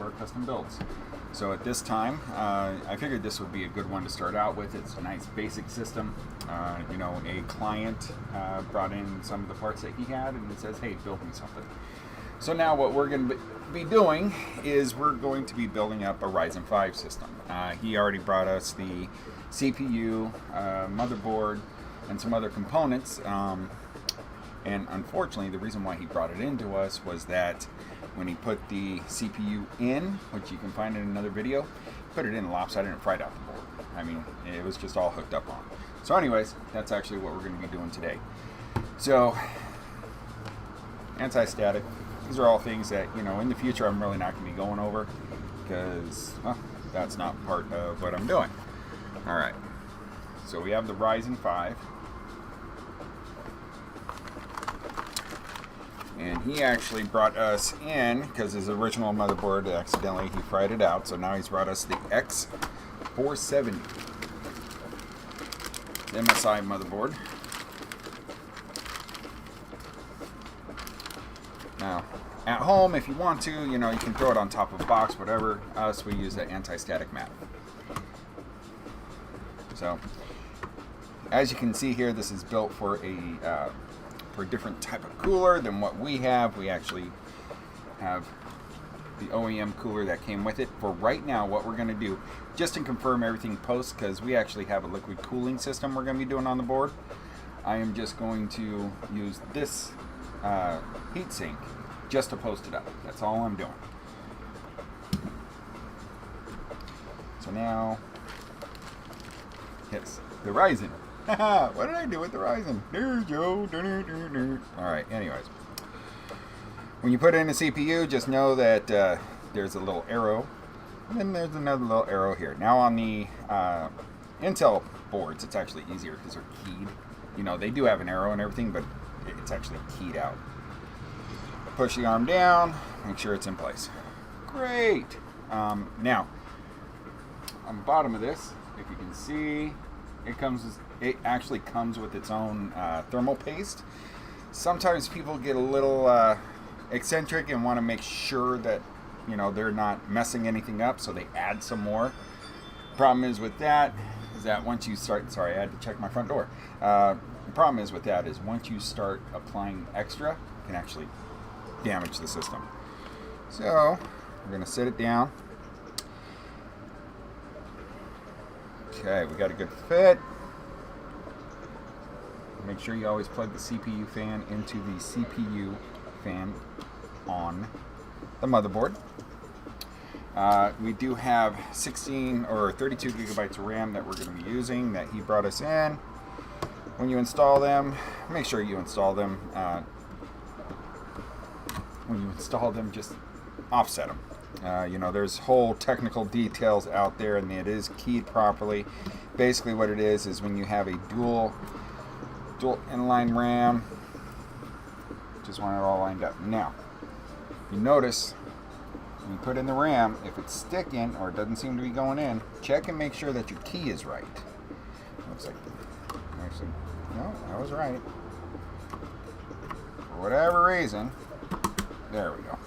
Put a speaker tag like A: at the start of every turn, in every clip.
A: our custom builds. So at this time, I figured this would be a good one to start out with. It's a nice basic system. You know, a client brought in some of the parts that he had and he says, hey, build me something. So now what we're going to be doing is we're going to be building up a Ryzen 5 system. He already brought us the CPU, motherboard, and some other components. And unfortunately, the reason why he brought it into us was that when he put the CPU in, which you can find in another video, put it in lopsided and fried out the board. I mean, it was just all hooked up on. So anyways, that's actually what we're going to be doing today. So, anti-static. These are all things that, you know, in the future I'm really not going to be going over because, well, that's not part of what I'm doing. All right. So we have the Ryzen 5. And he actually brought us in, because his original motherboard, accidentally, he fried it out. So now he's brought us the X470 MSI motherboard. Now, at home, if you want to, you know, you can throw it on top of a box, whatever. Us, we use that anti-static mat. So, as you can see here, this is built for a different type of cooler than what we have. We actually have the OEM cooler that came with it. For right now, what we're going to do, just to confirm everything post, because we actually have a liquid cooling system we're going to be doing on the board, I am just going to use this heatsink just to post it up. That's all I'm doing. So now, yes, the Ryzen. What did I do with the Ryzen? There, Joe. Alright, anyways. When you put in a CPU, just know that there's a little arrow, and then there's another little arrow here. Now on the Intel boards, it's actually easier because they're keyed. You know, they do have an arrow and everything, but it's actually keyed out. Push the arm down, make sure it's in place. Great! Now, on the bottom of this, if you can see, it actually comes with its own thermal paste. Sometimes people get a little eccentric and want to make sure that, you know, they're not messing anything up, so they add some more. Problem is with that is that once you start, sorry, I had to check my front door. The problem is with that is once you start applying extra, it can actually damage the system. So we're going to sit it down. Okay, we got a good fit. Make sure you always plug the CPU fan into the CPU fan on the motherboard. We do have 16 or 32 gigabytes of RAM that we're going to be using that he brought us in. When you install them, make sure you install them. When you install them, just offset them. You know, there's whole technical details out there, and it is keyed properly. Basically what it is when you have a dual inline RAM, just want it all lined up. Now, you notice when you put in the RAM, if it's sticking or it doesn't seem to be going in, check and make sure that your key is right. Looks like, actually, no, that was right. For whatever reason, there we go.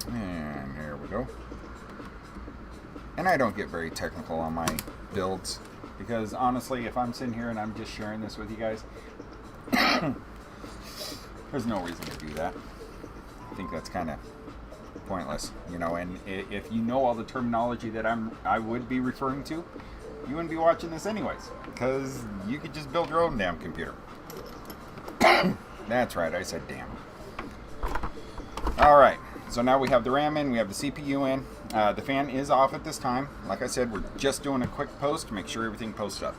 A: And there we go. And I don't get very technical on my builds because honestly, if I'm sitting here and I'm just sharing this with you guys, there's no reason to do that. I think that's kind of pointless, you know. And if you know all the terminology that I would be referring to, you wouldn't be watching this anyways, because you could just build your own damn computer. That's right, I said damn. All right. So now we have the RAM in, we have the CPU in. The fan is off at this time. Like I said, we're just doing a quick post to make sure everything posts up.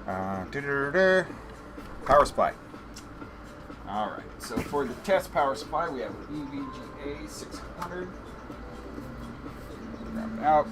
A: Power supply. Alright, so for the test power supply, we have an EVGA 600. Grab it out.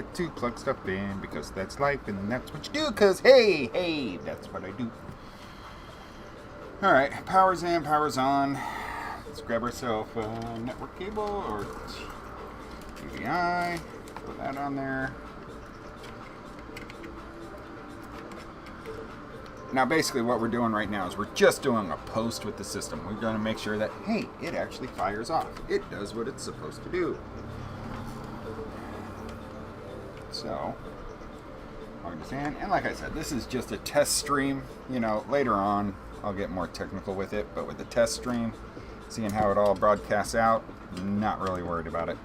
A: get to plug stuff in because that's life and that's what you do. Because hey, that's what I do. All right, power's in, power's on. Let's grab ourselves a network cable or TVI. Put that on there. Now, basically, what we're doing right now is we're just doing a post with the system. We're going to make sure that, hey, it actually fires off. It does what it's supposed to do. So, understand. And like I said, this is just a test stream. You know, later on, I'll get more technical with it. But with the test stream, seeing how it all broadcasts out, not really worried about it.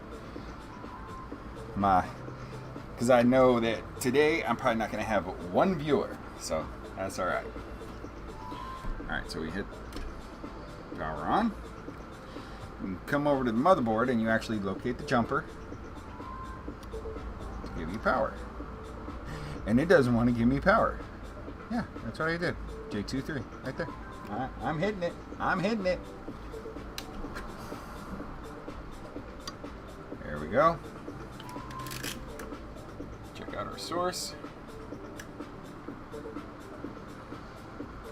A: Because I know that today I'm probably not going to have one viewer. So, that's all right. All right, so we hit power on. You come over to the motherboard and you actually locate the jumper to give you power. And it doesn't want to give me power. Yeah, that's what I did. J23, right there. All right, I'm hitting it. I'm hitting it. There we go. Check out our source.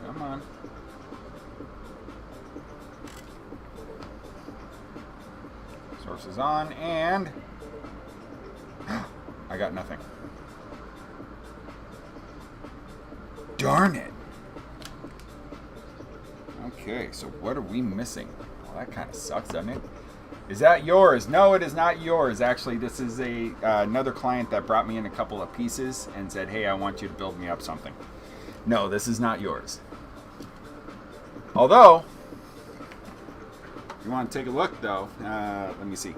A: Come on. Source is on, and I got nothing. Darn it. Okay, so what are we missing? Well, that kind of sucks, doesn't it? Is that yours? No, it is not yours. Actually, this is another client that brought me in a couple of pieces and said, hey, I want you to build me up something. No, this is not yours. Although, if you want to take a look, though, let me see.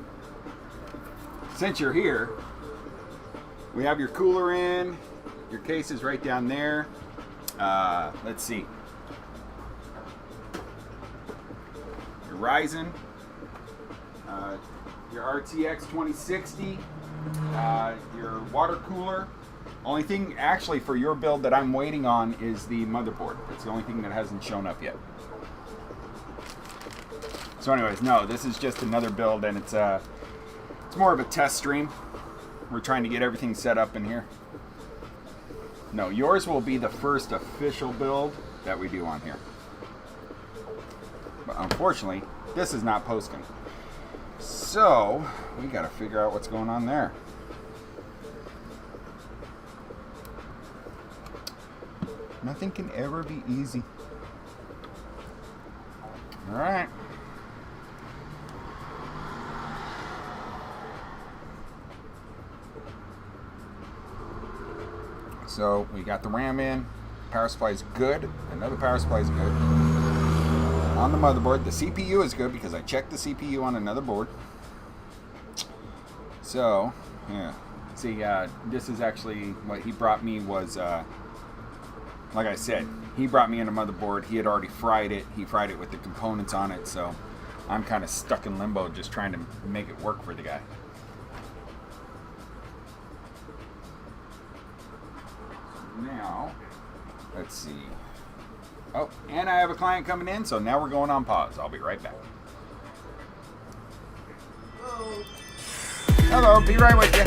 A: Since you're here, we have your cooler in. Your case is right down there. Let's see. Your Ryzen. Your RTX 2060. Your water cooler. Only thing actually for your build that I'm waiting on is the motherboard. It's the only thing that hasn't shown up yet. So anyways, no, this is just another build, and it's more of a test stream. We're trying to get everything set up in here. No, yours will be the first official build that we do on here. But unfortunately, this is not posting. So, we got to figure out what's going on there. Nothing can ever be easy. All right. So we got the RAM in. Power supply is good. Another power supply is good. On the motherboard, the CPU is good because I checked the CPU on another board. So, yeah. See, this is actually what he brought me was, like I said, he brought me in a motherboard. He had already fried it. He fried it with the components on it. So I'm kind of stuck in limbo just trying to make it work for the guy. Now, let's see. Oh, and I have a client coming in, so now we're going on pause. I'll be right back. Hello, be right with you.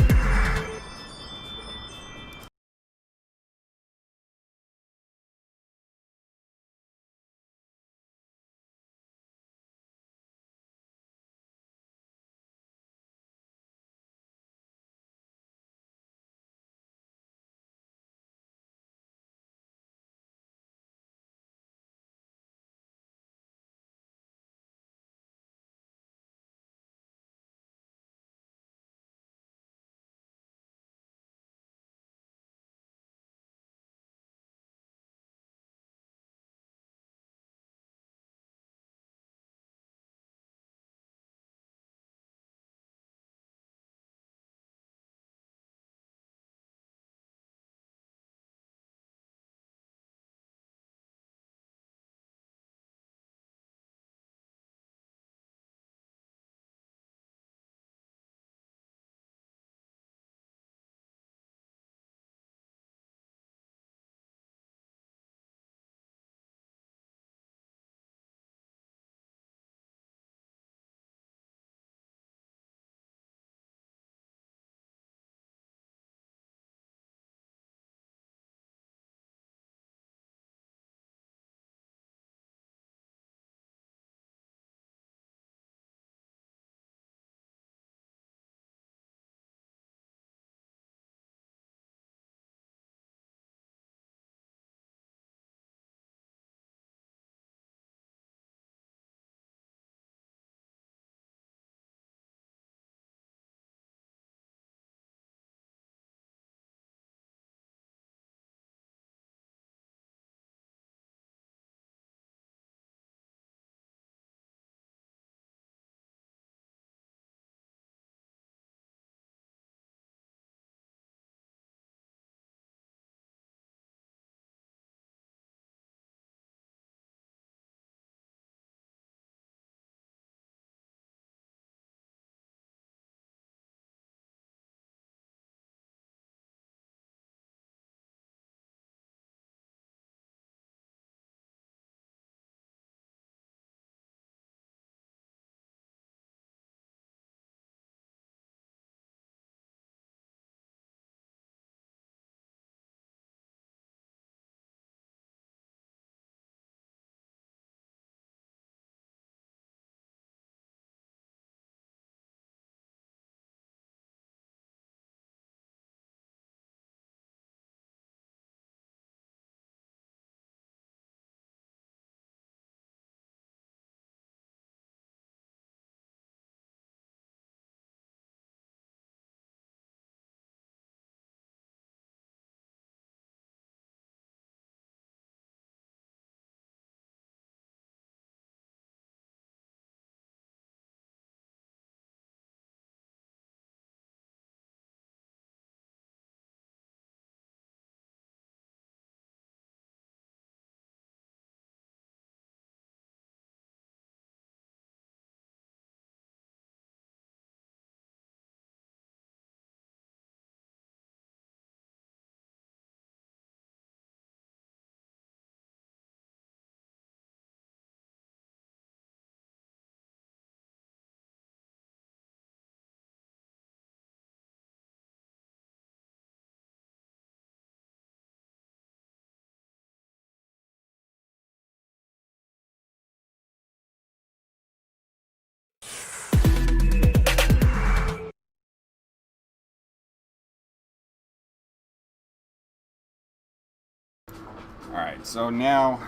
A: Alright, so now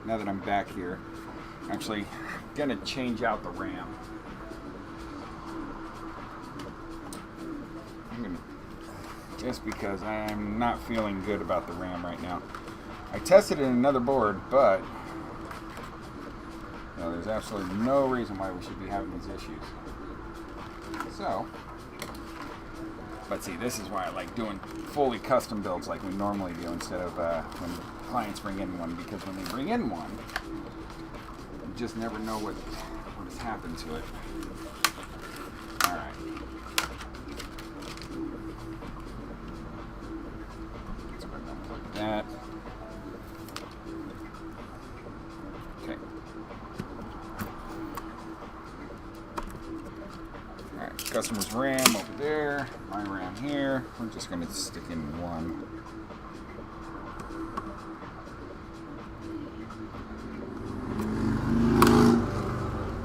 A: that I'm back here, actually going to change out the RAM. Just because I'm not feeling good about the RAM right now. I tested it in another board, but there's absolutely no reason why we should be having these issues. So, but see, this is why I like doing fully custom builds like we normally do instead of when clients bring in one, because when they bring in one, you just never know what has happened to it. All right. Let's go ahead and unplug that. Okay. Alright, customer's RAM over there, my RAM here. We're just going to stick in one.